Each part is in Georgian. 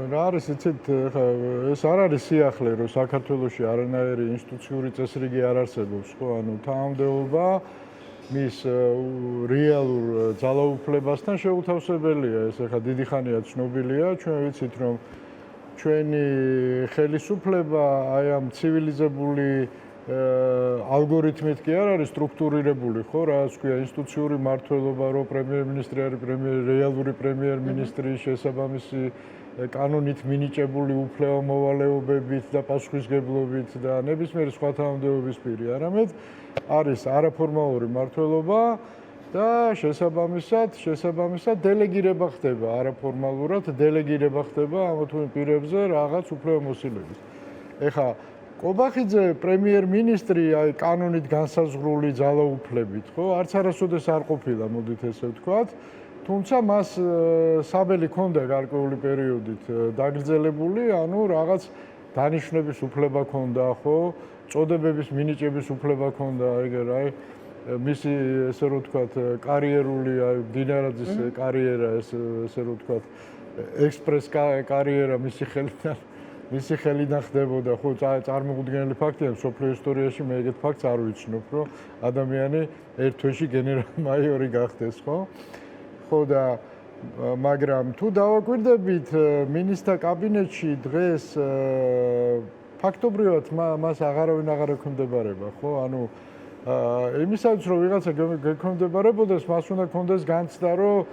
რა არის იცით, ხა ეს არ არის სიახლე, რომ საქართველოში არანაირი ინსტიტუციური წესრიგი არ არსებობს, ხო? ანუ თანამდებობა მის რეალურ ძალაუფლებასთან შეუთავსებელია. ეს ხა დიდი ხანია ცნობილია, ჩვენ ვიცით, რომ ჩვენი ხელისუფლება აი ამ ცივილიზებული ალგორითმით კი არ არის სტრუქტურირებული, ხო, რაც ქვია ინსტიტუციური მმართველობა, რომ პრემიერ-მინისტრი არის რეალური პრემიერ-მინისტრი შესაბამისი კანონით მინიჭებული უფლება-მოვალეობებით და პასუხისგებლობით და ნებისმიერი სხვა თანამდებობის პირი, არამედ არის არაფორმალური მმართველობა და შესაბამისად დელეგირება ხდება, არაფორმალურად დელეგირება ხდება ამ თუ იმ პირებზე რაღაც უფლებამოსილების. ეხლა კობახიძე პრემიერ-მინისტრი აი კანონით განსაზღვრული ძალაუფლებით, ხო? არც არასოდეს არ ყოფილა, მოდით ესე ვთქვათ. თუმცა მას საბელი ჰქონდა გარკვეული პერიოდით დაგრძელებული, ანუ რაღაც დანიშვნების უფლება ჰქონდა, ხო? წოდებების მინიჭების უფლება ჰქონდა, ეგრე აი მისი ესე რომ ვთქვათ კარიერული აი დინარაძის კარიერა ესე რომ ვთქვათ ექსპრეს კარიერა მისი ხელიდან ხდებოდა, ხო, წარმოუდგენელი ფაქტია, სოფლიო ისტორიაში მე ეგეთ ფაქტს არ ვიცნობ, რომ ადამიანი ერთ თვეში გენერალ-მაიორი გახდეს, ხო? ხო და მაგრამ თუ დავაკვირდებით მინისტრთა კაბინეტში დღეს ფაქტობრივად მას აღარავინ აღარ ექვემდებარება, ხო? ანუ იმისაც რომ ვიღაცა გექვემდებარებოდეს, მას უნდა ქონდეს განცდა, რომ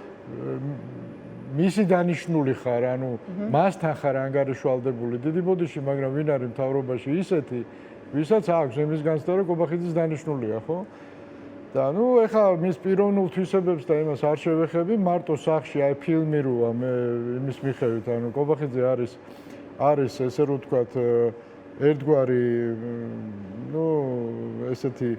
მისი დანიშნული ხარ, ანუ მასთან ხარ ანგარიშვალდებული დიდი ბოდიში, მაგრამ ვინ არის მთავრობაში ისეთი, ვისაც აქვს იმის განცდა, რომ კობახიძის დანიშნულია, ხო? და ნუ ეხლა მის პიროვნულ თვისებებს და იმას არ შევეხები, მარტო სახში აი ფილმი როა მე იმის მიხედვით, ანუ კობახიძე არის ესე რომ ვთქვათ ერთგვარი ნუ ესეთი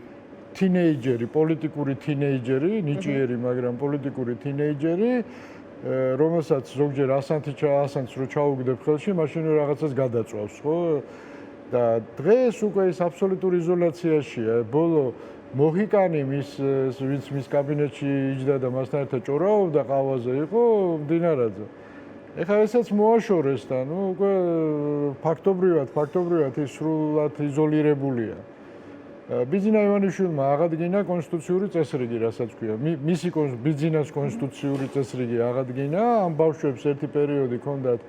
თინეიჯერი, პოლიტიკური თინეიჯერი, ნიჭიერი, მაგრამ პოლიტიკური თინეიჯერი, რომელსაც ზოგჯერ ასანთს რო ჩაუგდებ ხელში, მაშინ რაღაცას გადაწვავს, ხო? და დღეს უკვე ის აბსოლუტურ იზოლაციაშია. ბოლო მოჰიკანი ვინც მის კაბინეტში იჯდა და მასთან ერთად ჭორაობდა ყავაზე იყო დინარაძე. ეხლა ესაც მოაშორეს და ნუ უკვე ფაქტობრივად ის სრულად იზოლირებულია. ბიძინა ივანიშვილმა აღადგინა კონსტიტუციური წესრიგი, რასაც ქვია. მისი ბიძინას კონსტიტუციური წესრიგი აღადგინა, ამ ბავშვებს ერთი პერიოდი ჰქონდათ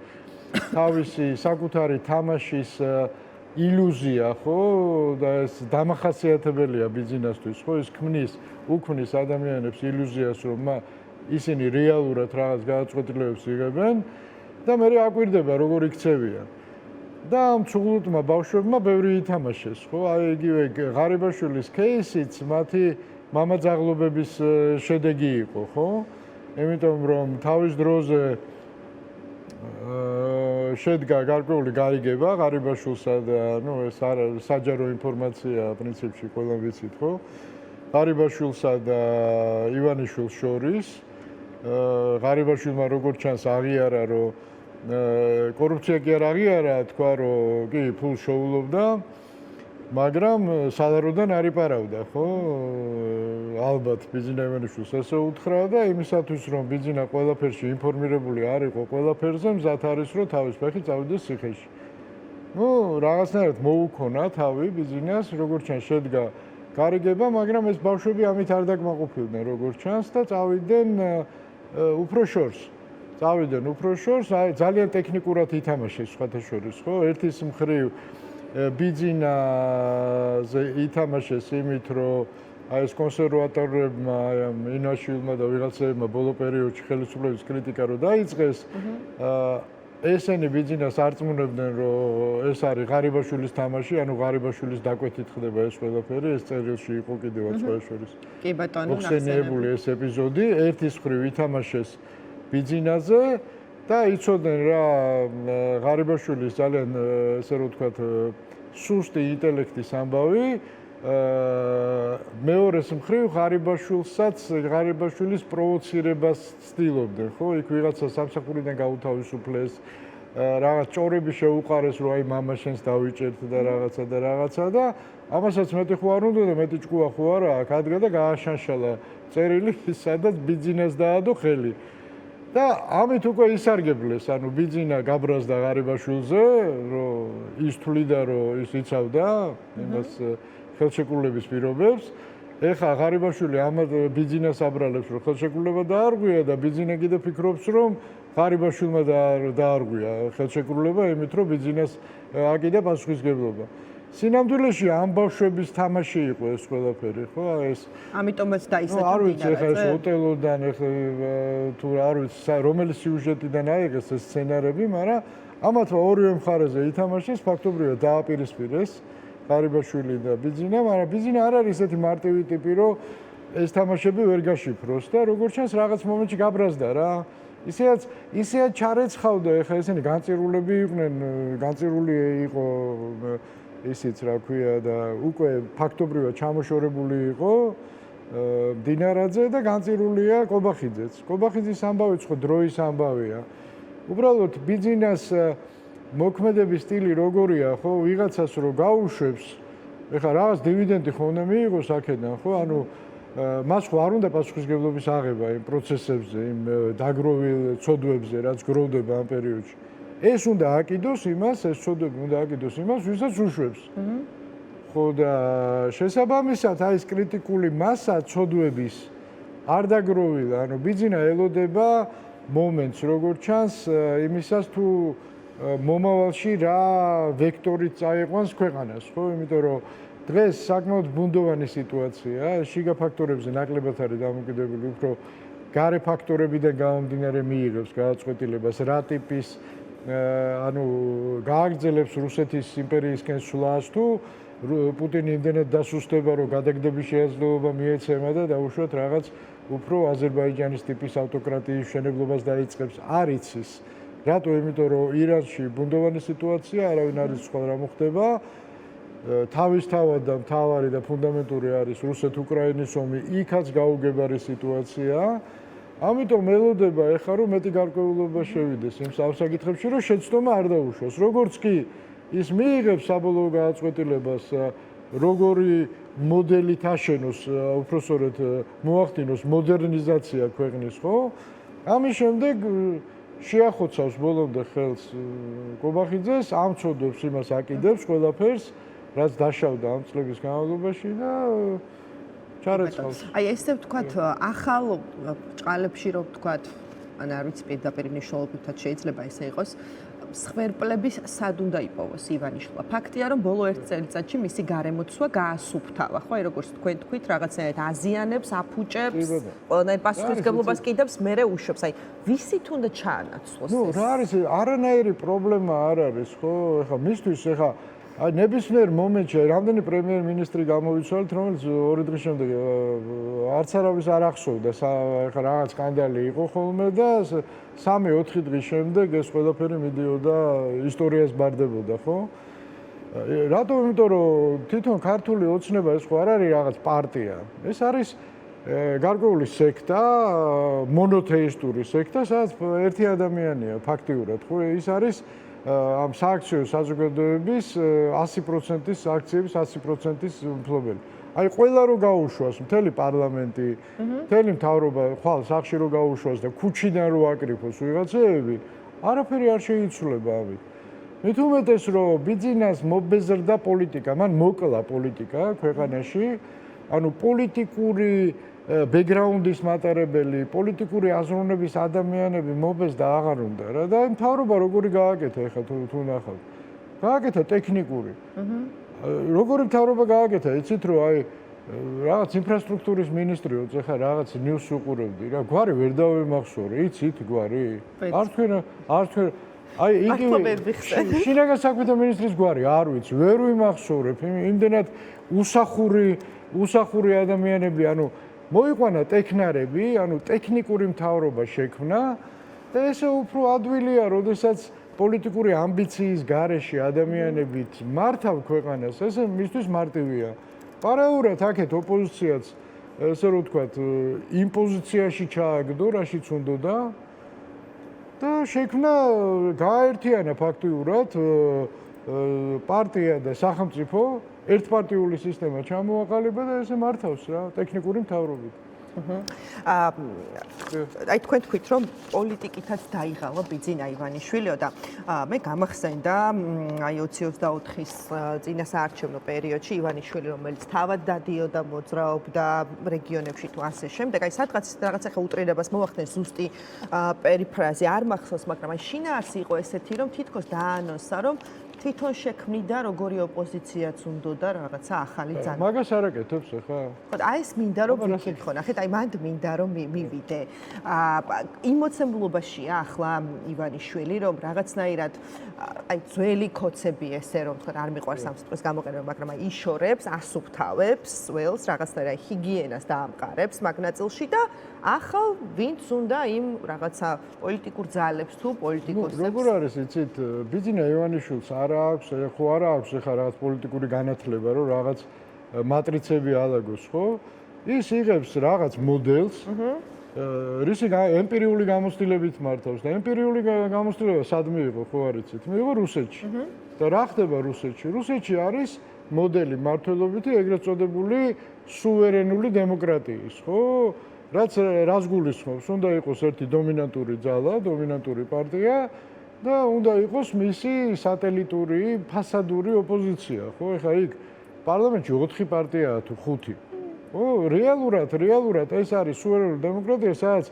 თავისი საკუთარი თამაშის ილუზია, ხო? და ეს დამახასიათებელია ბიძინასთვის, ხო? ის უქმნის ადამიანებს ილუზიას, რომ ისინი რეალურად რაღაც გადაწყვეტილებებს იღებენ და მე აკვირდება როგორ იქცევიან. და ამ ცუღლუტმა ბავშვებმა ბევრი ითამაშეს, ხო? აი იგივე ღარიბაშვილის кейსიც მათი მამაძაღლობების შედეგი იყო, ხო? იმიტომ რომ თავის დროზე შედგა გარკვეული გარიგება ღარიბაშვილსა და ნუ ეს საჯარო ინფორმაცია პრინციპში ყველა ვიცით, ხო? ღარიბაშვილსა და ივანიშვილს შორის ღარიბაშვილმა როგორც ჩანს აღიარა, რომ კორუფცია კი არ აღიარა, თქვა რომ კი ფულს შოულობდა, მაგრამ სალაროდან არ იპარავდა, ხო? ალბათ ბიძინა ივანიშვილს ესე უთხრა და იმისათვის რომ ბიძინა ყველაფერში ინფორმირებული არ იყო ყველაფერზე, მზად არის რომ თავის ფეხი წავიდეს ციხეში. ნუ რაღაცნაირად მოუქონა თავი ბიძინას, როგორც ჩანს შედგა გარიგება, მაგრამ ეს ბავშვები ამით არ დაკმაყოფილდნენ, როგორც ჩანს და წავიდნენ უფრო შორს. აი ძალიან ტექნიკურად ითამაშეს სხვათა შორის, ხო? ერთის მხრივ ბიძინაზე ითამაშეს იმით, რომ აი ეს კონსერვატორებმა, აი ამ ინაშვილმა და ვიღაცებმა ბოლო პერიოდში ხელისუფლების კრიტიკა რო დაიწყეს, ესენი ბიძინას არწმუნებდნენ, რომ ეს არის ღარიბაშვილის თამაში, ანუ ღარიბაშვილის დაკვეთით ხდება ეს ყველაფერი, ეს წერილში იყო კიდევაც სხვა შორის. კი ბატონო, მოხსენიებული ეს ეპიზოდი, ერთის მხრივ ითამაშეს ბიძინაზე და იცოდნენ რა ღარიბაშვილის ძალიან ესე რომ ვთქვათ სუსტი ინტელექტის ამბავი მეორეს მხრივ ღარიბაშვილის პროვოცირებას ცდილობდნენ, ხო? იქ ვიღაცა სამსახურიდან გაუთავისუფლეს, რაღაც ჭორები შეუყარეს, რომ აი მამა შენს დავიჭერთ და რაღაცა და ამასაც მეტი ხო არ უნდა და მეტი ჭკუა ხო არა, აქ ადგა და გააშანშალა წერილი, სადაც ბიძინას დაადო ხელი. და ამით უკვე ისარგებლეს, ანუ ბიძინა გაბრაზდა ღარიბაშვილზე, რომ ის თვლიდა, რომ ის იცავდა იმას ხელშეკრულების პირობებს. ეხლა ღარიბაშვილი ამად ბიძინას აბრალებს, რომ ხელშეკრულება დაარღვია და ბიძინა კიდე ფიქრობს, რომ ღარიბაშვილმა დაარღვია ხელშეკრულება, იმით რომ ბიძინას აკიდა პასუხისმგებლობა. სინამდვილეში ამ ბავშვების თამაში იყო ეს ყველაფერი, ხო? ეს ამიტომაც დაისაჯა. არ ვიცი ეხლა ეს ოტელოდან თუ არ ვიცი რომელი სიუჟეტიდან აიღეს ეს სცენარები, მაგრამ ამათმა ორივე მხარეზე ითამაშეს, ფაქტობრივად დააპირისპირეს ღარიბაშვილი და ბიძინა, მაგრამ ბიძინა არ არის ესეთი მარტივი ტიპი, რომ ეს თამაშები ვერ გაშიფროს და როგორც ჩანს რაღაც მომენტში გაბრაზდა რა. ისეაც ჩარეცხავდა, ეხლა ესენი განწირულები იყვნენ, განწირული იყო ისიც რა ქვია და უკვე ფაქტობრივად ჩამოშორებული იყო დინარაძე და განწირულია კობახიძეც. კობახიძის ამბავიც ხო დროის ამბავია. უბრალოდ ბიძინას მოქმედების სტილი როგორია, ხო, ვიღაცას რო გაუშვებს, ეხლა რაღაც დივიდენდი ხო უნდა მიიღოს აქედან, ხო? ანუ მას ხო არ უნდა პასუხისმგებლობის აღება იმ პროცესებზე, იმ დაგროვილ ცოდვებზე, რაც გროვდება ამ პერიოდში. ეს უნდა აკიდოს იმას, ეს ცოდვები უნდა აკიდოს იმას, ვისაც უშვებს. ხო და შესაბამისად, აი ეს კრიტიკული მასა ცოდვების არ დაგროვილა, ანუ ბიძინა ელოდება მომენტს, როგორც ჩანს, იმისას თუ მომავალში რა ვექტორით წაიყვანს ქვეყანას, ხო? იმიტომ რომ დღეს საკმაოდ ბუნდოვანი სიტუაციაა, შიგა ფაქტორებზე ნაკლებად არის დამოკიდებული, უფრო გარე ფაქტორებიდან გამომდინარე მიიღებს გადაწყვეტილებას რა ტიპის ანუ გააგრძელებს რუსეთის იმპერიისკენ სვლას თუ პუტინი იმდენად დასუსტება, რომ გადაგდების შესაძლებლობა მიეცემა და დაუშვათ რაღაც უფრო აზერბაიჯანის ტიპის ავტოკრატიის მშენებლობას დაიწყებს. არ იცის. რატო? იმიტომ რომ ირანში ბუნდოვანი სიტუაცია, არავინ არ იცის რა მოხდება. თავისთავად და მთავარი და ფუნდამენტური არის რუსეთ-უკრაინის ომი, იქაც გაუგებარი სიტუაციაა. ამიტომ ელოდება ეხლა რომ მეტი გარკვეულობა შევიდეს იმ საკითხებში, რომ შეცდომა არ დაუშვოს. როგორც კი ის მიიღებს საბოლოო გადაწყვეტილებას, როგორი მოდელით აშენოს, უпроსორეთ მოახდინოს მოდერნიზაცია ქვეყნის, ხო? ამის შემდეგ შეახოცავს ბოლომდე ხელს კობახიძეს, ამწოდებს იმას აკიდებს ყველაფერს, რაც დაშავდა ამ წლების განმავლობაში და ჩარეცხავს. აი ესე ვთქვათ, ახალ ჭყალებში რომ ვთქვათ, ან არ ვიცი პირდაპირ მნიშვნელობითაც შეიძლება ესე იყოს, სხვერპლების სად უნდა იპოვოს ივანიშვილა. ფაქტია, რომ ბოლო ერთ წელიწადში მისი გარემოცვა გაასუფთავა, ხო? აი როგორც თქვენ თქვით, რაღაცნაირად აზიანებს, აფუჭებს, ყველანაირ პასუხისმგებლობას კიდევს, მერე უშვებს. აი, ვისით უნდა ჩაანაცვლოს ეს? რა არის, არანაირი პრობლემა არ არის, ხო? ეხლა მისთვის ეხლა აი ნებისმიერ მომენტში რამდენი პრემიერ-მინისტრი გამოვიცვალეთ, რომელიც 2 დღის შემდეგ არც არავის არ ახსოვდა, ეხლა რაღაც სკანდალი იყო ხოლმე და 3-4 დღის შემდეგ ეს ყველაფერი მიდიოდა ისტორიას ბარდებოდა, ხო? რატომ? იმიტომ რომ თვითონ ქართული ოცნება ეს ხო არ არის რაღაც პარტია. ეს არის გარკვეული სექტა, მონოთეისტური სექტა, სადაც ერთი ადამიანია ფაქტიურად, ხო? ის არის ამ სააქციო საზოგადოების 100%-ის აქციების 100%-ის მფლობელი. აი ყველა რო გაუშვას, მთელი პარლამენტი, მთელი მთავრობა, ხვალ სახში რო გაუშვას და ქუჩიდან რო აკრიფოს ვიღაცები, არაფერი არ შეიცვლება ამით. მით უმეტეს რომ ბიძინას მობეზრდა პოლიტიკა, მან მოკლა პოლიტიკა ქვეყანაში, ანუ პოლიტიკური ბექგრაუნდის მატარებელი, პოლიტიკური აზროვნების ადამიანები მობეზრდა აღარ უნდა რა და მთავრობა როგორი გააკეთა ეხლა თუ ნახავთ. გააკეთა ტექნიკური. როგორი მთავრობა გააკეთა, იცით რომ აი რაღაც ინფრასტრუქტურის მინისტრიოც ეხლა რაღაც ნიუს უყურებდი რა, გვარი ვერ დავემახსოვრე, იცით გვარი? არ თქვენ აი იგივე შინაგან საქმეთა მინისტრის გვარი არ ვიცი, ვერ ვიმახსოვრებ, იმდენად უსახური ადამიანები, ანუ მოიყვანა ტექნარები, ანუ ტექნიკური მთავრობა შექმნა და ესე უფრო ადვილია, როდესაც პოლიტიკური ამბიციის გარეშე ადამიანებით მართავ ქვეყანას, ესე მისთვის მარტივია. პარალელურად აქეთ ოპოზიციაც, ესე რომ ვთქვათ, იმ პოზიციაში ჩააგდო, რაშიც უნდოდა და შექმნა გააერთიანა ფაქტიურად პარტია და სახელმწიფო ერთპარტიული სისტემა ჩამოაყალიბა და ესე მართავს რა ტექნიკური მთავრობით. აი თქვენ თქვით რომ პოლიტიკითაც დაიღალა ბიძინა ივანიშვილიო და მე გამახსენდა აი 2024-ის წინასაარჩევნო პერიოდში ივანიშვილი რომელიც თავად დადიოდა მოძრაობდა რეგიონებში თუ ასე შემდეგ აი სადღაც რაღაც ახლა უტრირებას მოახდენ ზუსტი პერიფრაზი არ მახსოვს მაგრამ აი შინაარსი იყო ესეთი რომ თითქოს დაანონსა რომ თვითონ შექმნიდა როგორი ოპოზიციაც უნდოდა რაღაცა ახალი ძალა. მაგას არ აკეთებს ახლა? ხო, აი ეს მინდა რომ ვიკითხო, ნახეთ, აი მანდ მინდა რომ მივიდე. იმოცემულობაშია ახლა ივანიშვილი რომ რაღაცნაირად აი ძველი კოცები ესე რომ თქვა არ მიყვარს ამ სიტყვას გამოყენება, მაგრამ აი იშორებს, ასუფთავებს, ველს რაღაცნაირად ჰიგიენას დაამყარებს მაგ ნაწილში და ახალ ვინც უნდა იმ რაღაცა პოლიტიკურ ძალებს თუ პოლიტიკოსებს. როგორ არის იცით, ბიძინა ივანიშვილს არა აქვს, ხო არა აქვს ახლა რაღაც პოლიტიკური განათლება, რომ რაღაც მატრიცები ალაგოს, ხო? ის იღებს რაღაც მოდელს, რისი ემპირიული გამოცდილებით მართავს და ემპირიული გამოცდილება სად მიიღო, ხო არ იცით? მიიღო რუსეთში. და რა ხდება რუსეთში? რუსეთში არის მოდელი მართლობითი ეგრეთ წოდებული სუვერენული დემოკრატიის, ხო? რაც გულისხმობს, უნდა იყოს ერთი დომინანტური ძალა, დომინანტური პარტია და უნდა იყოს მისი სატელიტური, ფასადური ოპოზიცია, ხო? ეხლა იქ პარლამენტში 4 პარტიაა თუ 5. ხო, რეალურად ეს არის სუვერენული დემოკრატია, სადაც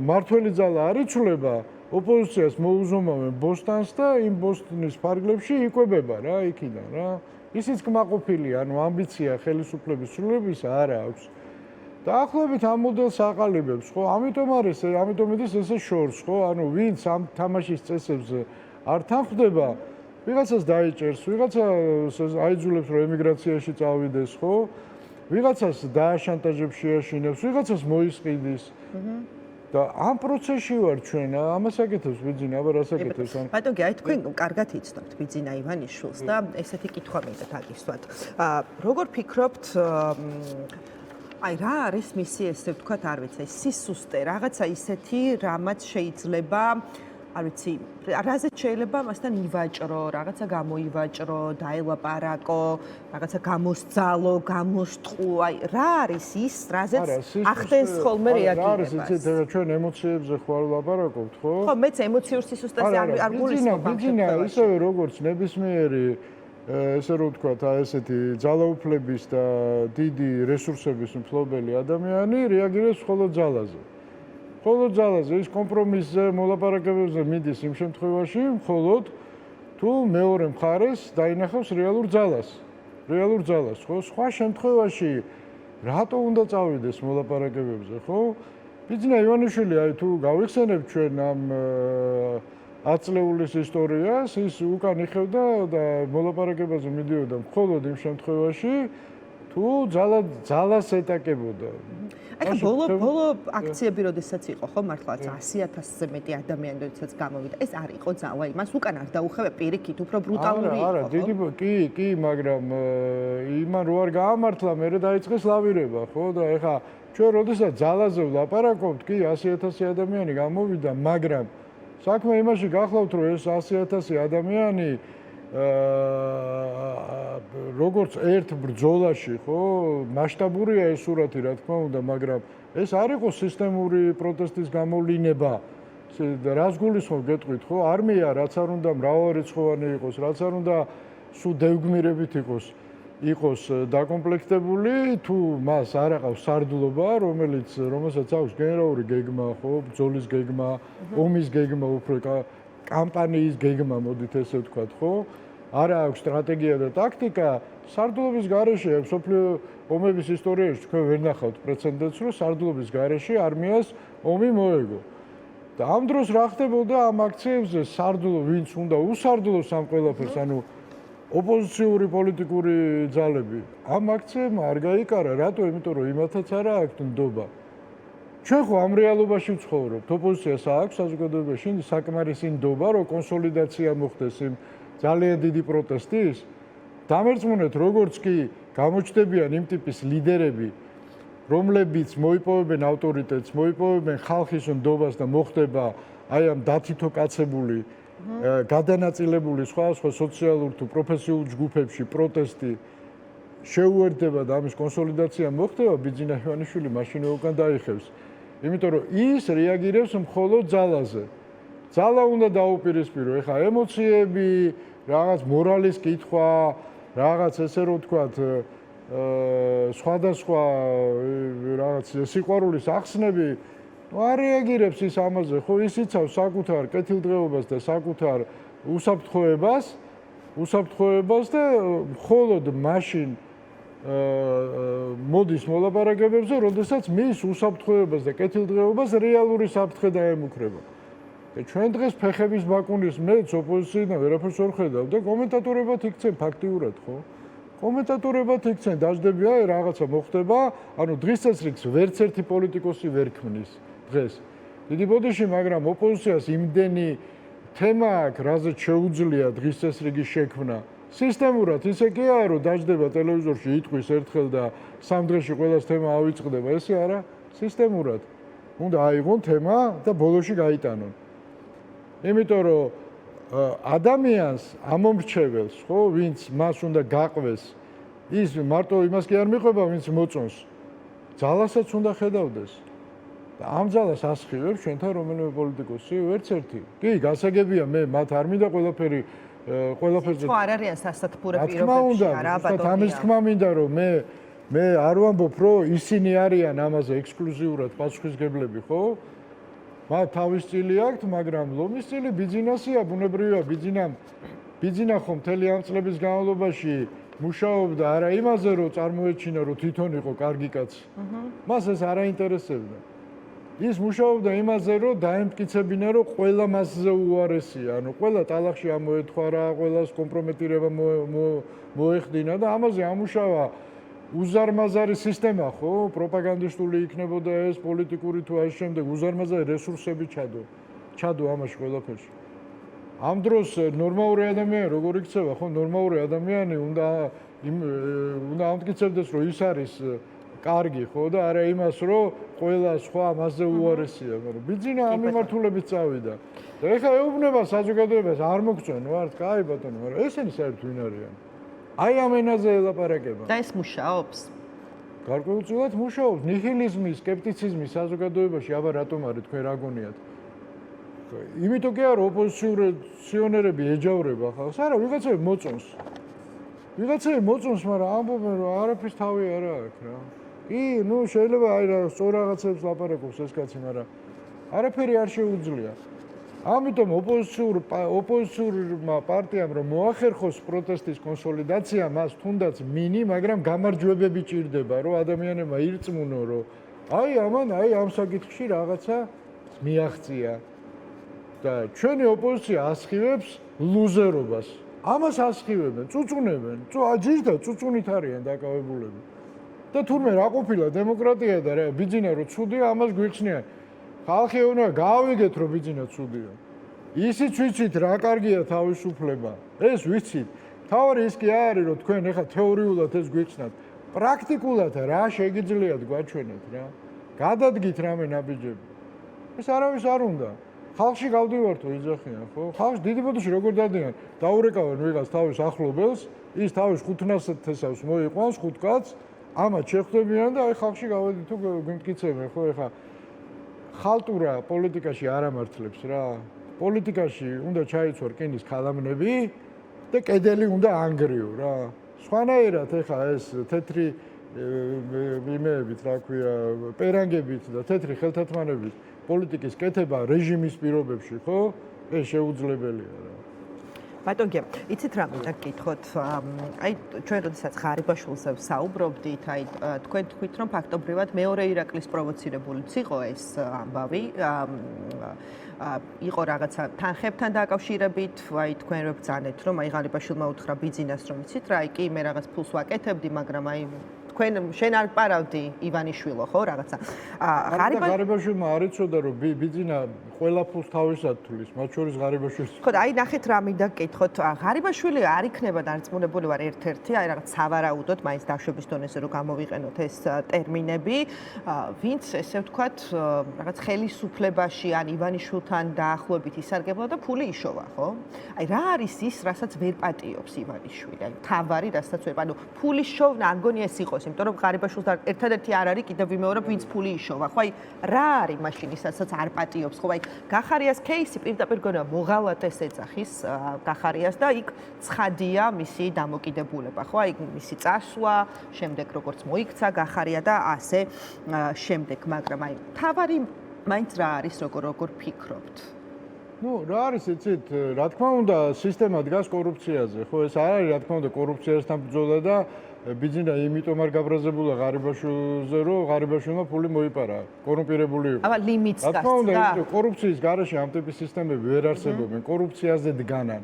მართველი ძალა არ იცვლება, ოპოზიციას მოუზომავენ ბოსტანს და იმ ბოსტნის ფარგლებში იკვებება რა იქიდან რა. ისიც კმაყოფილია, ანუ ამბიცია ხელისუფლების ცვლილებისა არ აქვს. დაახლოებით ამ მოდელს აყალიბებს, ხო? ამიტომ ის ესე შორს, ხო? ანუ ვინც ამ თამაშის წესებზე არ თანხდება, ვიღაცას დაიჭერს, ვიღაცას აიძულებს, რომ ემიგრაციაში წავიდეს, ხო? ვიღაცას დააშანტაჟებს, შეაშინებს, ვიღაცას მოისყიდის. და ამ პროცესში ვარ ჩვენ, ამას აკეთებს ბიძინა, აბა რას აკეთებს? ბატონო, აი თქვენ კარგად იცნობთ ბიძინა ივანიშვილს და ესეთი კითხვა მინდა დაგისვათ. როგორ ფიქრობთ აი რა არის მისი ესე ვთქვათ, არ ვიცი, სისუსტე, რაღაცა ისეთი, რამაც შეიძლება, არ ვიცი, რაზეც შეიძლება მასთან ივაჭრო, რაღაცა გამოივაჭრო, დაელაპარაკო, რაღაცა გამოსძალო, გამოსტყუ, აი რა არის ის, რაზეც ახდენს ხოლმე რეაგირებას? რა არის იცით, ჩვენ ემოციებზე ხვალ ვლაპარაკობთ, ხო? ხო, მეც ემოციურ სისუსტეზე არ გულისხმობ. ბიძინა, ისევე როგორც ნებისმიერი ესე რომ ვთქვათ, ესეთი ძალაუფლების და დიდი რესურსების მფლობელი ადამიანი რეაგირებს მხოლოდ ძალაზე. მხოლოდ ძალაზე, ის კომპრომისზე, მოლაპარაკებებზე მიდის იმ შემთხვევაში, მხოლოდ თუ მეორე მხარეს დაინახავს რეალურ ძალას. რეალურ ძალას, ხო? სხვა შემთხვევაში რატო უნდა წავიდეს მოლაპარაკებებზე, ხო? ბიძინა ივანიშვილი, აი თუ გავიხსენებთ ჩვენ ამ 10 წლეულის ისტორიას, ის უკან იხევდა და მოლაპარაკებაზე მიდიოდა მხოლოდ იმ შემთხვევაში, თუ ძალას ეტაკებოდა. აი ბოლო აქციები როდესაც იყო ხო მართლაც 100,000-ზე მეტი ადამიანი როდესაც გამოვიდა. ეს არ იყო ძალა, იმას უკან არ დაუხევია პირიქით, უფრო ბრუტალური იყო. არა, დიდი კი, მაგრამ იმან რო არ გაამართლა, მერე დაიწყეს ლავირება, ხო? და ეხა ჩვენ როდესაც ძალაზე ვლაპარაკობთ, კი 100,000 ადამიანი გამოვიდა, მაგრამ საქმე იმაში გახლავთ, რომ ეს 100,000 ადამიანი როგორც ერთ ბრძოლაში, ხო, მასშტაბურია ეს სურათი, რა თქმა უნდა, მაგრამ ეს არ იყო სისტემური პროტესტის გამოვლინება. რას გულისხმობ გეტყვით, ხო? არმია, რაც არ უნდა მრავალრიცხოვანი იყოს, რაც არ უნდა სულ დევგმირებით იყოს დაკომპლექტებული, თუ მას არ აყავს სარდლობა, რომელსაც აქვს გენერალური გეგმა, ხო, ბრძოლის გეგმა, ომის გეგმა, უფრო კამპანიის გეგმა, მოდით ესე ვთქვათ, ხო? არა აქვს სტრატეგია და ტაქტიკა, სარდლობის გარეშე, მსოფლიო ომების ისტორიაში თქვენ ვერ ნახავთ პრეცედენტს, რომ სარდლობის გარეშე არმიას ომი მოეგო. და ამ დროს რა ხდებოდა ამ აქციებზე სარდლო, ვინც უნდა უსარდლოს ამ ყველაფერს, ანუ ოპოზიციური პოლიტიკური ძალები. ამ აქციებმა არ გაიკარა, რატო? იმიტომ რომ იმათაც არა აქვთ ნდობა. ჩვენ ხო ამ რეალობაში ვცხოვრობთ, ოპოზიციას აქვს საზოგადოებაში საკმარისი ნდობა, რომ კონსოლიდაცია მოხდეს იმ ძალიან დიდი პროტესტის. დამერწმუნეთ, როგორც კი გამოჩნდებიან იმ ტიპის ლიდერები, რომლებიც მოიპოვებენ ავტორიტეტს, მოიპოვებენ ხალხის ნდობას და მოხდება აი ამ დათითოკაცებული, გადანაწილებული სხვადასხვა სოციალურ თუ პროფესიულ ჯგუფებში პროტესტი, შეუერთდება და ამის კონსოლიდაცია მოხდება, ბიძინა ივანიშვილი მაშინ უკან დაიხევს. იმიტომ რომ ის რეაგირებს მხოლოდ ძალაზე. ძალა უნდა დაუპირისპირო, ეხა ემოციები, რაღაც მორალის კითხვა, რაღაც ესე რომ ვთქვათ, სხვადასხვა რაღაც სიყვარულის ახსნები არ რეაგირებს ის ამაზე, ხო ის იცავს საკუთარ კეთილდღეობას და საკუთარ უსაფრთხოებას და მხოლოდ მაშინ მოდის მოლაპარაკებებზე, როდესაც მის უსაფრთხოებას და კეთილდღეობას რეალური საფრთხე დაემუქრება. ჩვენ დღეს ფეხების ბაკუნის მეც ოპოზიციიდან ვერაფერს ვერ ხედავ და კომენტატორებად იქცენ ფაქტიურად, ხო? კომენტატორებად იქცენ, დაждები, აი რაღაცა მოხდება, ანუ დღის წესრიგს ვერც ერთი პოლიტიკოსი ვერ ქმნის დღეს. დიდი ბოდიში, მაგრამ ოპოზიციას იმდენი თემა აქვს, რაზეც შეუძლია დღის წესრიგის შექმნა. სისტემურად ისე კი არა, რომ დაждება ტელევიზორში იტყვის ერთხელ და სამ დღეში ყველას თემა ავიწყდება, ესე არა, სისტემურად. უნდა აიღონ თემა და ბოლოში გაიტანონ. იმიტომ რომ ადამიანს ამომრჩეველს, ხო, ვინც მას უნდა გაყვეს, ის მარტო იმას კი არ მიყვება, ვინც მოწონს. ძალასაც უნდა ხედავდეს. და ამ ძალას ასხივებს ჩვენთან რომელიმე პოლიტიკოსი, ვერც ერთი. კი, გასაგებია, მე მათ არ მინდა ყველაფერზე ხო, არ არიან სასათბურე პირობებში, არა ბატონია. ამის თქმა მინდა, რომ მე არ ვამბობ, რომ ისინი არიან ამაზე ექსკლუზიურად პასუხისგებლები, ხო? მათ თავის წილი აქვთ, მაგრამ ლომის წილი ბიძინასია, ბუნებრივია, ბიძინა ხომ მთელი ამ წლების განმავლობაში მუშაობდა არა იმაზე, რომ წარმოეჩინა, რომ თვითონ იყო კარგი კაცი. მას ეს არ აინტერესებდა. ის მუშაობდა იმაზე, რომ დაემტკიცებინა, რომ ყველა მასზე უარესია, ანუ ყველა ტალახში ამოეთხვარა, ყველას კომპრომეტირება მოეხდინა და ამაზე ამუშავა უზარმაზარი სისტემა, ხო? პროპაგანდისტული იქნებოდა ეს პოლიტიკური თუ ამ შემდეგ უზარმაზარი რესურსები ჩადო ამაში ყველაფერში. ამ დროს ნორმალური ადამიანი როგორ იქცევა, ხო? ნორმალური ადამიანი უნდა ამტკიცებდეს, რომ ის არის კარგი, ხო და არა იმას, რომ ყველა სხვა მასზე უარესია, მაგრამ ბიძინა ამ მიმართულებით წავიდა. და ეხლა ეუბნება საზოგადოებას არ მოგწონთ, ვართ, კაი ბატონო, მაგრამ ესენი საერთოდ ვინ არიან? აი ამ ენაზე ელაპარაკება. და ეს მუშაობს? გარკვეულწილად მუშაობს. ნიჰილიზმის, სკეპტიციზმის საზოგადოებაში, აბა რატომ არის თქვენ რა გონიათ? იმიტომ კი არა ოპოზიციონერები ეჯავრება ხალხს, არა, ვიღაცები მოწონს. ვიღაცები მოწონს, მაგრამ ამბობენ, რომ არაფრის თავი არ აქვს რა. კი, ნუ შეიძლება აი რა სწორ რაღაცებს ლაპარაკობს ეს კაცი, მაგრამ არაფერი არ შეუძლია. ამიტომ ოპოზიციურმა პარტიამ რომ მოახერხოს პროტესტის კონსოლიდაცია, მას თუნდაც მინი, მაგრამ გამარჯვებები ჭირდება, რომ ადამიანებმა ირწმუნონ, რომ აი ამ საკითხში რაღაცა მიაღწია. და ჩვენი ოპოზიცია ასხივებს ლუზერობას. ამას ასხივებენ, წუწუნებენ. ჯიშდა წუწუნით არიან დაკავებულები. და თურმე რა ყოფილა დემოკრატია და რა ბიძინა რო ცუდია, ამას გვიხსნიან. ხალხი უნდა გაავიგეთ, რომ ბიძინა ცუდია. ისიც ვიცით რა კარგია თავისუფლება. ეს ვიცით. თავი ის კი არის, რომ თქვენ ეხა თეორიულად ეს გვიხსნათ. პრაქტიკულად რა შეგიძლიათ გვაჩვენოთ რა. გადადგით რამე ნაბიჯები. ეს არავის არ უნდა. ხალხში გავდივართო იძახიან, ხო? ხალხს დიდი ბოდიში როგორ დადიან? დაურეკავენ ვიღაც თავის ახლობელს, ის თავის 500 თესავს მოიყვანს 5 კაცს, ამათ შეხვდებიან და აი ხალხში გავედით თუ გვიმტკიცებენ, ხო? ეხა ხალტურა პოლიტიკაში არ ამართლებს რა. პოლიტიკაში უნდა ჩაიცვა რკინის ქალამნები და კედელი უნდა ანგრიო რა. სხვანაირად ეხა ეს თეთრი იმეებით, რა ქვია, პერანგებით და თეთრი ხელთათმანებით პოლიტიკის კეთება რეჟიმის პირობებში, ხო? ეს შეუძლებელია რა. ბატონო, იცით რა გითხოთ, აი ჩვენ როდესაც ღარიბაშვილს საუბრობდით, აი თქვენ თქვით, რომ ფაქტობრივად მეორე ირაკლის პროვოცირებულიც იყო ეს ამბავი, იყო რაღაცა თანხებთან დაკავშირებით, აი თქვენ რო ბრძანეთ, რომ აი ღარიბაშვილმა უთხრა ბიძინას, რომ იცით რა, აი კი მე რაღაც ფულს ვაკეთებდი, მაგრამ აი თქვენ შენ არ პარავდი ივანიშვილო, ხო, რაღაცა. ღარიბაშვილმა არ იცოდა, რომ ბიძინა ყველა ფულს თავისად თulis, მათ შორის ღარიბაშვილს. ხო და აი ნახეთ რა მინდა გკითხოთ. ღარიბაშვილი არ იქნება დარწმუნებული ვარ ერთ-ერთი, აი რაღაც სავარაუდოდ მაინც დაშვების დონეზე რომ გამოვიყენოთ ეს ტერმინები, ვინც ესე ვთქვათ, რაღაც ხელისუფლებაში ან ივანიშვილთან დაახლოებით ისარგებლა და ფული იშოვა, ხო? აი რა არის ის, რასაც ვერ პატიობს ივანიშვილი? აი თავარი, რასაც ვერ, ანუ ფულის შოვნა არ მგონია ეს იყოს, იმიტომ რომ ღარიბაშვილს ერთადერთი არ არის კიდევ ვიმეორებ, ვინც ფული იშოვა. ხო აი რა არის მაშინ ისაც არ პატიობს, ხო აი გახარიას кейსი პირდაპირ გონა მოღალატეს ეძახის გახარიას და იქ ცხადია მისი დამოკიდებულება, ხო აი მისი წასვლა, შემდეგ როგორც მოიქცა გახარია და ასე შემდეგ, მაგრამ აი თავარი მაინც რა არის, როგორ ფიქრობთ? ნუ რა არის იცით, რა თქმა უნდა, სისტემა დგას კორუფციაზე, ხო ეს არ არის რა თქმა უნდა კორუფციასთან ბრძოლა და ბიძინა იმიტომ არ გაბრაზებულა ღარიბაშვილზე, რომ ღარიბაშვილმა ფული მოიპარა, კორუმპირებული იყო. აბა ლიმიტს რა თქმა უნდა, გასცდა. კორუფციის გარეშე ამ ტიპის სისტემები ვერ არსებობენ, კორუფციაზე დგანან.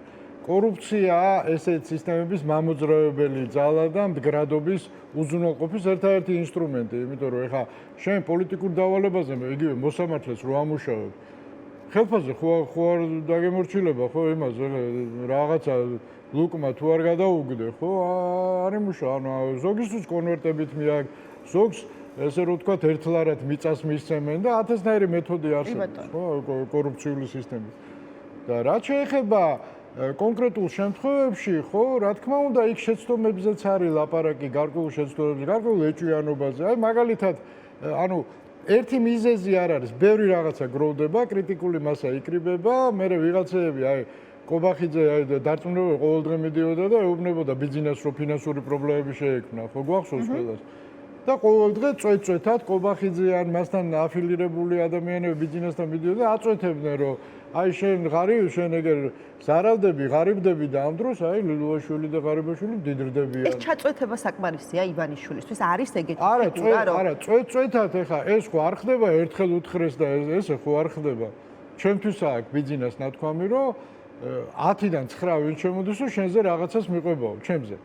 კორუფციაა ესეთ სისტემების მამოძრავებელი ძალა და მდგრადობის უზრუნველყოფის ერთადერთი ინსტრუმენტი, იმიტომ რომ ეხა შენ პოლიტიკურ დავალებაზე იგივე მოსამართლეს რო ამუშავებ. ხელფასზე ხო არ დაგემორჩილება ხო იმას რაღაცა ლუკმა თუ არ გადაუგდე ხო არ იმუშა ანუ ზოგისთვის კონვერტებით მიაგ ზოგს ესე რომ ვთქვათ ერთლარად მიწას მისცემენ და 1000-ნაირი მეთოდი არსებობს ხო კორუფციული სისტემის და რაც შეეხება კონკრეტულ შემთხვევებში ხო რა თქმა უნდა იქ შეცდომებზეც არის ლაპარაკი გარკვეულ შეცდომებზე გარკვეულ ეჭვიანობაზე აი მაგალითად ანუ ერთი მიზეზი არ არის, ბევრი რაღაცა გროვდება, კრიტიკული მასა იკრიბება, მერე ვიღაცეები, აი კობახიძე აი დარწმუნებული ყოველდღე მიდიოდა და ეუბნებოდა ბიზნესს რო ფინანსური პრობლემები შეექმნა, ხო გვახსოვს ყველას. და ყოველდღე წვეთ-წვეთად კობახიძე ან მასთან აფილირებული ადამიანები ბიზნესთან მიდიოდა და აწვეთებდნენ, რომ აი შენ შენ ეგერ ზარავდები, ღარიბდები და ამ დროს აი ლილუაშვილი და ღარიბაშვილი მდიდრდებიან. ეს ჩაწვეთება საკმარისია ივანიშვილისთვის. არის ეგეთი ფიგურა, რომ არა, წვეთ-წვეთად ეხა ეს ხო არ ხდება ერთხელ უთხრეს და ესე ხო არ ხდება. ჩემთვის აქვს ბიზნეს ნათქვამი, რომ 10-დან 9 ვინ შემოდის, რომ შენზე რაღაცას მიყვებაო, ჩემზე.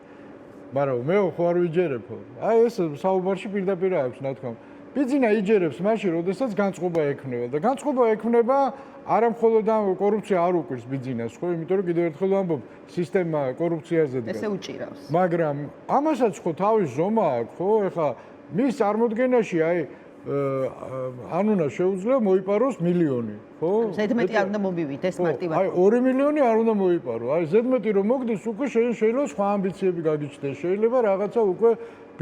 მაგრამ მე ხო არ ვიჯერებო. აი ეს საუბარში პირდაპირ აქვს ნათქვამი. ბიზნესა იჯერებს მაშინ, როდესაც განწყობა ექმნება და განწყობა ექმნება არა მხოლოდ ამ კორუფცია არ უკვირს ბიზნესს, ხო, იმიტომ რომ კიდევ ერთხელ ვამბობ, სისტემა კორუფციაზე დგას. ესე უჭირავს. მაგრამ ამასაც ხო თავის ზომა აქვს, ხო, ეხა მის წარმოდგენაში აი ან უნდა შეუძლია მოიპაროს მილიონი, ხო? ზედმეტი არ უნდა მომივიდეს მარტივად. აი 2 მილიონი არ უნდა მოიპარო. აი ზედმეტი რომ მოგდეს, უკვე შეიძლება სხვა ამბიციები გაგიჩნდეს. შეიძლება რაღაცა უკვე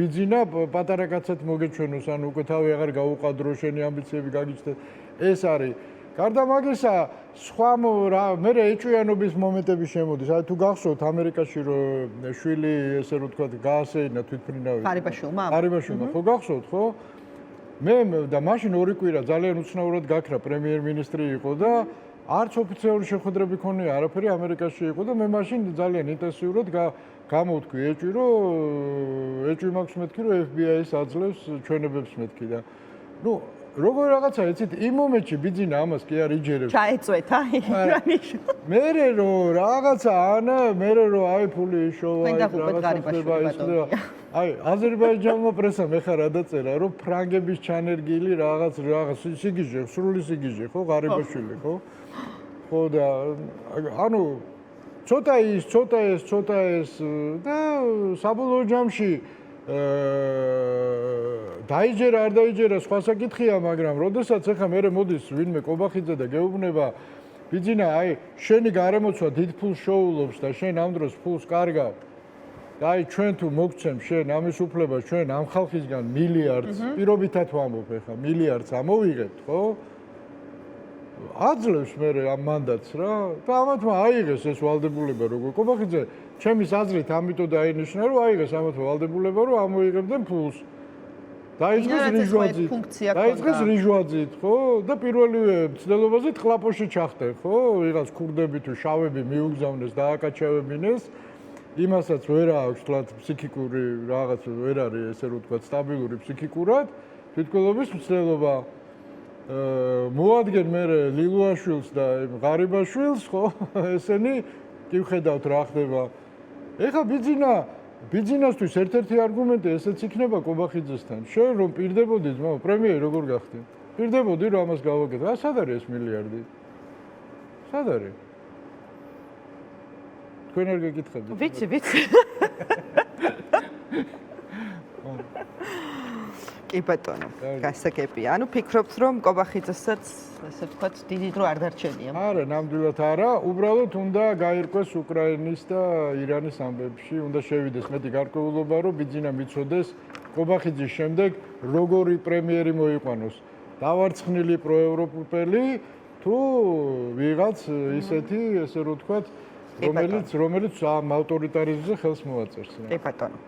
ბიზნესა პატარა კაცად მოგეჩვენოს, ან უკვე თავი აღარ გაუყადრო, შენი ამბიციები გაგიჩნდეს. ეს არის. გარდა მაგისა, სხვა მე ეჭვიანობის მომენტები შემოდის. აი თუ გახსოვთ ამერიკაში რომ შვილი ესე რომ ვთქვათ გაასეინა თვითმფრინავი. ღარიბაშვილმა ხო გახსოვთ, ხო? მე და მაშინ 2 კვირა ძალიან უცნაურად გაქრა პრემიერ-მინისტრი იყო და არც ოფიციალური შეხვედრები ქონია, არაფერი ამერიკაში იყო და მე მაშინ ძალიან ინტენსიურად გამოვთქვი ეჭვი, რომ ეჭვი მაქვს მეთქი, რომ FBI-ს აძლევს ჩვენებებს მეთქი და ნუ როგორ რაღაცა იცით იმ მომენტში ბიზნესა ამას კი არ იჯერებს. ჩაეწვეთა ივანიშვილი. მერე რომ რაღაცა ანა, მერე რომ აი ფული იშოვა, აი აზერბაიჯანულმა პრესამ ეხა რა დაწერა, რომ ფრანგების ჩანერგილი რაღაც სიგიჟე, სრული სიგიჟე, ხო, ღარიბაშვილი, ხო? ხო და ანუ ცოტა ეს და საბოლოო ჯამში დაიჯერა არ დაიჯერა სხვა საკითხია, მაგრამ როდესაც ეხა მე მოდის ვინმე კობახიძე და გეუბნება ბიძინა, აი შენი გარემოცვა დიდ ფულს შოულობს და შენ ამ დროს ფულს კარგავ. და აი ჩვენ თუ მოგცემ შენ ამის უფლებას, ჩვენ ამ ხალხისგან მილიარდს, პირობითად ვამბობ ეხა, მილიარდს ამოვიღებთ, ხო? აძლევს მე ამ მანდატს რა და ამათმა აიღეს ეს ვალდებულება როგორ კობახიძე ჩემის აზრით ამიტომ დაინიშნა რომ აიღეს ამათმა ვალდებულება რომ ამოიღებდნენ ფულს დაიწყეს რიჟვაძით ხო და პირველივე მცდელობაზე ტყლაპოში ჩახდნენ ხო ვიღაც ქურდები თუ შავები მიუგზავნეს დააკაჩავებინეს იმასაც ვერ აქვს თლათ ფსიქიკური რაღაც ვერ არის ესე რომ ვთქვა სტაბილური ფსიქიკურად თვითმკვლელობის მცდელობა მოადგენ მე ლილუაშვილს და ღარიბაშვილს ხო ესენი კი ვხედავთ რა ხდება ეხა ბიზნესთვის ერთ-ერთი არგუმენტი ესეც იქნება კობახიძესთან შენ რომ პირდებოდი ძმაო პრემიერი როგორ გახდი პირდებოდი რომ ამას გავაკეთო სად არის ეს მილიარდი სად არის? თქვენ არ გეკითხებთ? ვიცი. კი ბატონო, გასაგებია. ანუ ფიქრობთ, რომ კობახიძესაც, ასე ვთქვათ, დიდი დრო არ დარჩენია. არა, ნამდვილად არა. უბრალოდ უნდა გაირკვეს უკრაინის და ირანის ამბებში, უნდა შევიდეს მეტი გარკვეულობა, რომ ბიძინა მიცოდეს კობახიძის შემდეგ როგორი პრემიერი მოიყვანოს. დავარცხნილი პროევროპელი თუ ვიღაც ისეთი, ესე რომ ვთქვათ, რომელიც ამ ავტორიტარიზმზე ხელს მოაწერს. კი ბატონო.